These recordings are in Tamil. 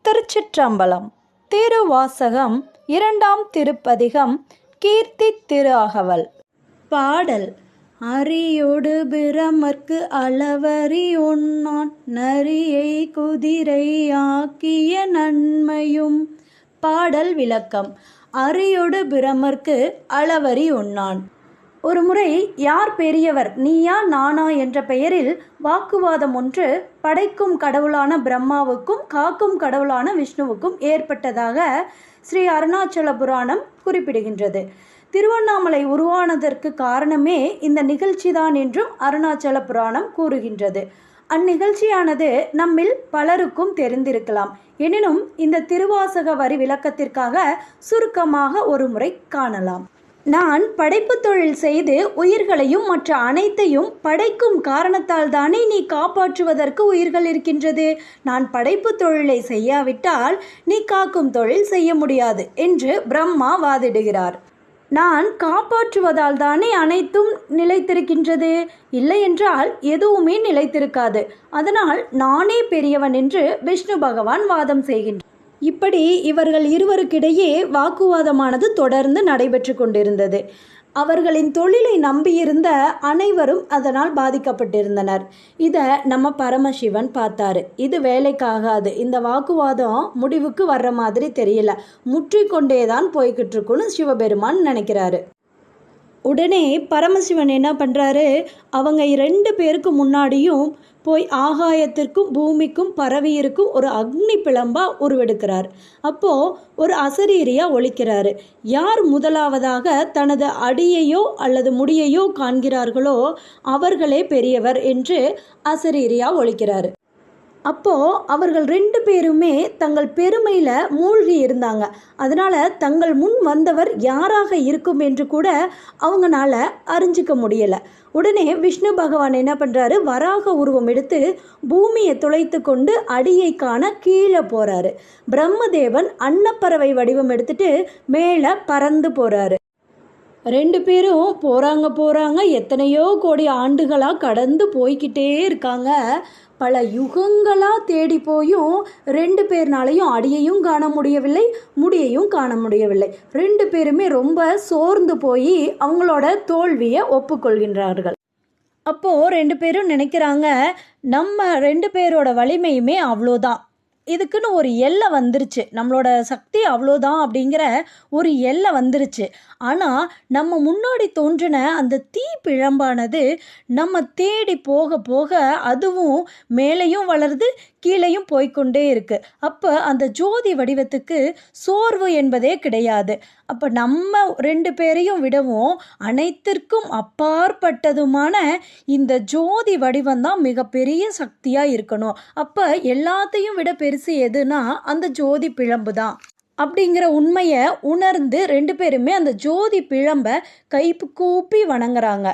திருச்சிற்றம்பலம். திருவாசகம். இரண்டாம் திருப்பதிகம். கீர்த்தி திரு அகவல். பாடல். அரியோடு பிரமர்க்கு அளவரி ஒன்னான் நரியை குதிரை ஆக்கிய நன்மையும். பாடல் விளக்கம். அரியோடு பிரமர்க்கு அளவரி ஒன்னான். ஒரு முறை யார் பெரியவர், நீயா நானா என்ற பெயரில் வாக்குவாதம் ஒன்று படைக்கும் கடவுளான பிரம்மாவுக்கும் காக்கும் கடவுளான விஷ்ணுவுக்கும் ஏற்பட்டதாக ஸ்ரீ அருணாச்சல புராணம் குறிப்பிடுகின்றது. திருவண்ணாமலை உருவானதற்கு காரணமே இந்த நிகழ்ச்சிதான் என்றும் அருணாச்சல புராணம் கூறுகின்றது. அந்நிகழ்ச்சியானது நம்மில் பலருக்கும் தெரிந்திருக்கலாம். எனினும் இந்த திருவாசக வரி விளக்கத்திற்காக சுருக்கமாக ஒரு முறை காணலாம். நான் படைப்பு தொழில் செய்து உயிர்களையும் மற்ற அனைத்தையும் படைக்கும் காரணத்தால் தானே நீ காப்பாற்றுவதற்கு உயிர்கள் இருக்கின்றது. நான் படைப்பு தொழிலை செய்யாவிட்டால் நீ காக்கும் தொழில் செய்ய முடியாது என்று பிரம்மா வாதிடுகிறார். நான் காப்பாற்றுவதால் தானே அனைத்தும் நிலைத்திருக்கின்றது, இல்லை என்றால் எதுவுமே நிலைத்திருக்காது. அதனால் நானே பெரியவன் என்று விஷ்ணு பகவான் வாதம் செய்கின்றார். இப்படி இவர்கள் இருவருக்கிடையே வாக்குவாதமானது தொடர்ந்து நடைபெற்று கொண்டிருந்தது. அவர்களின் தொழிலை நம்பியிருந்த அனைவரும் அதனால் பாதிக்கப்பட்டிருந்தனர். இதை நம்ம பரமசிவன் பார்த்தாரு. இது வேலைக்காகாது, இந்த வாக்குவாதம் முடிவுக்கு வர்ற மாதிரி தெரியல, முற்றிக்கொண்டே தான் போய்கிட்டு இருக்குன்னு சிவபெருமான் நினைக்கிறாரு. உடனே பரமசிவன் என்ன பண்ணுறாரு, அவங்க 2 பேருக்கு முன்னாடியும் போய் ஆகாயத்திற்கும் பூமிக்கும் பரவியிருக்கும் ஒரு அக்னி பிளம்பா உருவெடுக்கிறார். அப்போது ஒரு அசரீரியா ஒலிக்கிறாரு. யார் முதலாவதாக தனது அடியையோ அல்லது முடியையோ காண்கிறார்களோ அவர்களே பெரியவர் என்று அசரீரியா ஒலிக்கிறாரு. அப்போது அவர்கள் 2 பேருமே தங்கள் பெருமையில் மூழ்கி இருந்தாங்க. அதனால் தங்கள் முன் வந்தவர் யாராக இருக்கும் என்று கூட அவங்களால அறிஞ்சிக்க முடியலை. உடனே விஷ்ணு பகவான் என்ன பண்ணுறாரு, வராக உருவம் எடுத்து பூமியை துளைத்து கொண்டு அடியை காண கீழே போகிறாரு. பிரம்மதேவன் அன்னப்பறவை வடிவம் எடுத்துட்டு மேலே பறந்து போகிறாரு. 2 பேரும் போகிறாங்க எத்தனையோ கோடி ஆண்டுகளாக கடந்து போய்கிட்டே இருக்காங்க. பல யுகங்களாக தேடி போயும் 2 பேர்னாலையும் அடியையும் காண முடியவில்லை, முடியையும் காண முடியவில்லை. 2 பேருமே ரொம்ப சோர்ந்து போய் அவங்களோட தோல்வியை ஒப்புக்கொள்கின்றார்கள். அப்போது 2 பேரும் நினைக்கிறாங்க, நம்ம 2 பேரோட வலிமையுமே அவ்வளோதான், இதுக்குன்னு ஒரு எல்லை வந்துருச்சு, நம்மளோட சக்தி அவ்வளோதான் அப்படிங்கிற ஒரு எல்லை வந்துருச்சு. ஆனால் நம்ம முன்னாடி தோன்றின அந்த தீ பிழம்பானது நம்ம தேடி போக போக அதுவும் மேலேயும் வளருது, கீழேயும் போய்கொண்டே இருக்கு. அப்போ அந்த ஜோதி வடிவத்துக்கு சோர்வு என்பதே கிடையாது. அப்போ நம்ம 2 பேரையும் விடவும் அனைத்திற்கும் அப்பாற்பட்டதுமான இந்த ஜோதி வடிவம்தான் மிகப்பெரிய சக்தியாக இருக்கணும். அப்போ எல்லாத்தையும் விட பெருசு எதுனா அந்த ஜோதி பிழம்பு தான் அப்படிங்கிற உண்மையை உணர்ந்து 2 பேருமே அந்த ஜோதி பிழம்பை கை கூப்பி வணங்குறாங்க.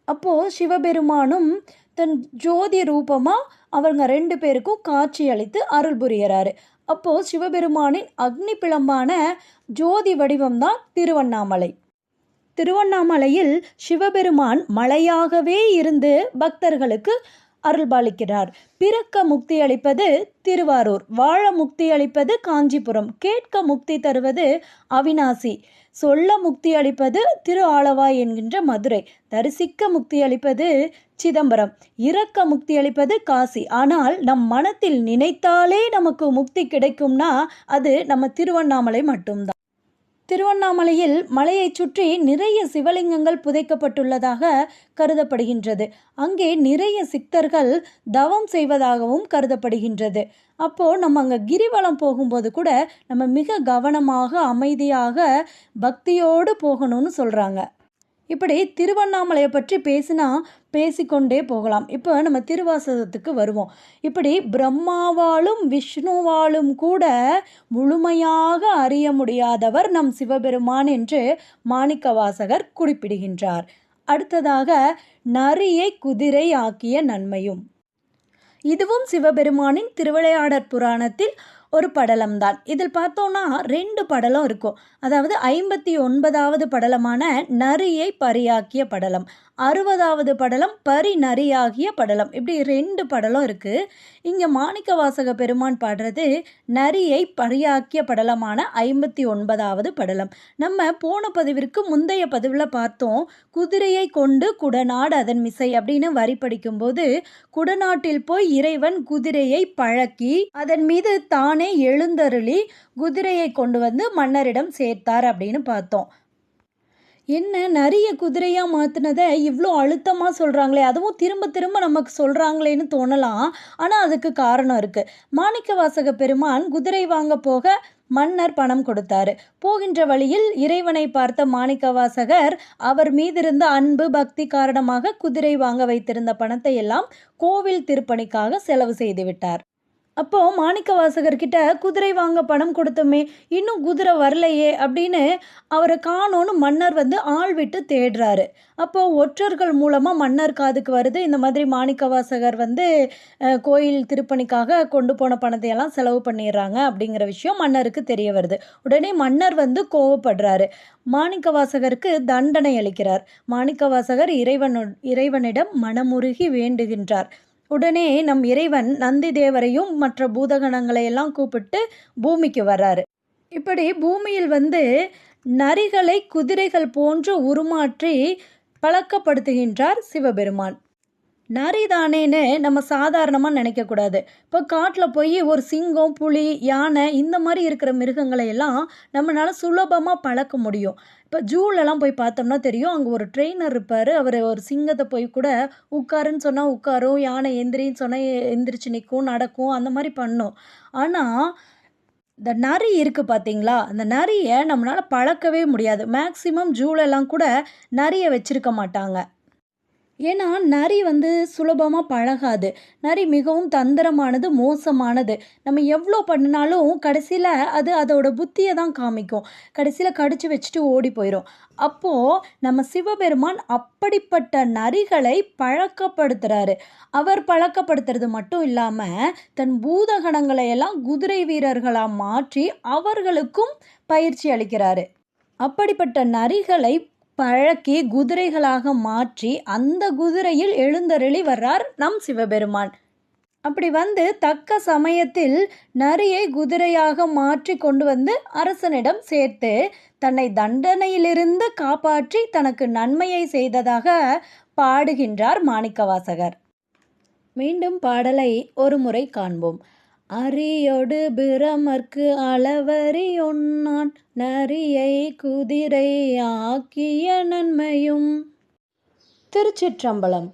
அப்போது சிவபெருமானும் தன் ஜோதி ரூபமாக அவங்க 2 பேருக்கும் காட்சி அளித்து அருள் புரிகிறாரு. அப்போது சிவபெருமானின் அக்னி பிழம்பான ஜோதி வடிவம்தான் திருவண்ணாமலை. திருவண்ணாமலையில் சிவபெருமான் மலையாகவே இருந்து பக்தர்களுக்கு அருள்பாலிக்கிறார். பிறக்க முக்தி அளிப்பது திருவாரூர், வாழ முக்தி அளிப்பது காஞ்சிபுரம், கேட்க முக்தி தருவது அவிநாசி, சொல்ல முக்தி அளிப்பது திரு ஆலவாய் என்கின்ற மதுரை, தரிசிக்க முக்தி அளிப்பது சிதம்பரம், இறக்க முக்தி அளிப்பது காசி. ஆனால் நம் மனத்தில் நினைத்தாலே நமக்கு முக்தி கிடைக்கும்னா அது நம்ம திருவண்ணாமலை மட்டும்தான். திருவண்ணாமலையில் மலையை சுற்றி நிறைய சிவலிங்கங்கள் புதைக்கப்பட்டுள்ளதாக கருதப்படுகின்றது. அங்கே நிறைய சித்தர்கள் தவம் செய்வதாகவும் கருதப்படுகின்றது. அப்போது நம்ம அங்கே கிரிவலம் போகும்போது கூட நம்ம மிக கவனமாக அமைதியாக பக்தியோடு போகணும்னு சொல்கிறாங்க. இப்படி திருவண்ணாமலையை பற்றி பேசிக்கொண்டே போகலாம். இப்போ நம்ம திருவாசகத்துக்கு வருவோம். இப்படி பிரம்மாவாலும் விஷ்ணுவாலும் கூட முழுமையாக அறிய முடியாதவர் நம் சிவபெருமான் என்று மாணிக்கவாசகர் குறிப்பிடுகின்றார். அடுத்ததாக நரியை குதிரை ஆக்கிய நன்மையும். இதுவும் சிவபெருமானின் திருவிளையாடற் புராணத்தில் ஒரு படலம்தான். இதில் பார்த்தோன்னா 2 படலம் இருக்கும். அதாவது 59வது படலமான நரியை பரியாக்கிய படலம், 60வது படலம் பரிநரியாகிய படலம். இப்படி 2 படலம் இருக்குது. இங்கே மாணிக்கவாசக பெருமான் பாடுறது நரியை பரியாக்கிய படலமான 59வது படலம். நம்ம போன பதிவிற்கு முந்தைய பதிவில் பார்த்தோம், குதிரையை கொண்டு குடநாடு அதன் மிசை அப்படின்னு வரி படிக்கும்போது, குடநாட்டில் போய் இறைவன் குதிரையை பழக்கி அதன் மீது தானே எழுந்தருளி குதிரையை கொண்டு வந்து மன்னரிடம் சேர்த்தார் அப்படின்னு பார்த்தோம். என்ன நரிய குதிரையாக மாற்றினதை இவ்வளோ அழுத்தமாக சொல்கிறாங்களே, அதுவும் திரும்ப திரும்ப நமக்கு சொல்கிறாங்களேன்னு தோணலாம். ஆனால் அதுக்கு காரணம் இருக்குது. மாணிக்கவாசக பெருமான் குதிரை வாங்க போக மன்னர் பணம் கொடுத்தாரு. போகின்ற வழியில் இறைவனை பார்த்த மாணிக்கவாசகர் அவர் மீதிருந்த அன்பு பக்தி காரணமாக குதிரை வாங்க வைத்திருந்த பணத்தை எல்லாம் கோவில் திருப்பணிக்காக செலவு செய்து விட்டார். அப்போது மாணிக்கவாசகர்கிட்ட குதிரை வாங்க பணம் கொடுத்தோமே, இன்னும் குதிரை வரலையே அப்படின்னு அவரை காணோன்னு மன்னர் வந்து ஆள் விட்டு தேடுறாரு. அப்போது ஒற்றர்கள் மூலமாக மன்னர் காதுக்கு வருது, இந்த மாதிரி மாணிக்கவாசகர் வந்து கோயில் திருப்பணிக்காக கொண்டு போன பணத்தையெல்லாம் செலவு பண்ணிடுறாங்க அப்படிங்கிற விஷயம் மன்னருக்கு தெரிய வருது. உடனே மன்னர் வந்து கோவப்படுறாரு. மாணிக்கவாசகருக்கு தண்டனை அளிக்கிறார். மாணிக்கவாசகர் இறைவனிடம் மனமுருகி வேண்டுகின்றார். உடனே நம் இறைவன் நந்தி தேவரையும் மற்ற பூதகணங்களை எல்லாம் கூப்பிட்டு பூமிக்கு வர்றாரு. இப்படி பூமியில் வந்து நரிகளை குதிரைகள் போன்று உருமாற்றி பழக்கப்படுத்துகின்றார் சிவபெருமான். நரிதானேன்னு நம்ம சாதாரணமாக நினைக்கக்கூடாது. இப்போ காட்டில் போய் ஒரு சிங்கம், புலி, யானை இந்த மாதிரி இருக்கிற மிருகங்களை எல்லாம் நம்மளால் சுலபமாக பழக்க முடியும். இப்போ ஜூலெலாம் போய் பார்த்தோம்னா தெரியும், அங்கே ஒரு ட்ரெயினர் இருப்பார். அவர் ஒரு சிங்கத்தை போய் கூட உட்காருன்னு சொன்னால் உட்காரும், யானை எந்திரின்னு சொன்னால் எந்திரிச்சு நிற்கும், நடக்கும், அந்த மாதிரி பண்ணும். ஆனால் இந்த நரி இருக்குது பார்த்தீங்களா, அந்த நரியை நம்மளால் பழக்கவே முடியாது. மேக்சிமம் ஜூலெல்லாம் கூட நரியை வச்சுருக்க மாட்டாங்க. ஏன்னா நரி வந்து சுலபமாக பழகாது. நரி மிகவும் தந்திரமானது, மோசமானது. நம்ம எவ்வளோ பண்ணினாலும் கடைசியில் அது அதோட புத்தியை தான் காமிக்கும். கடைசியில் கடிச்சு வச்சுட்டு ஓடி போயிடும். அப்போது நம்ம சிவபெருமான் அப்படிப்பட்ட நரிகளை பழக்கப்படுத்துகிறாரு. அவர் பழக்கப்படுத்துறது மட்டும் இல்லாமல் தன் பூதகணங்களை எல்லாம் குதிரை வீரர்களாக மாற்றி அவர்களுக்கும் பயிற்சி அளிக்கிறாரு. அப்படிப்பட்ட நரிகளை பழக்கி குதிரைகளாக மாற்றி அந்த குதிரையில் எழுந்தருளி வர்றார் நம் சிவபெருமான். அப்படி வந்து தக்க சமயத்தில் நரியை குதிரையாக மாற்றி கொண்டு வந்து அரசனிடம் சேர்த்து தன்னை தண்டனையிலிருந்து காப்பாற்றி தனக்கு நன்மையை செய்ததாக பாடுகின்றார் மாணிக்கவாசகர். மீண்டும் பாடலை ஒரு முறை காண்போம். அரியொடு பிரமர்க்கு அளவறி ஒன்னான் நரியை குதிரை ஆக்கிய நன்மையும். திருச்சிற்றம்பலம்.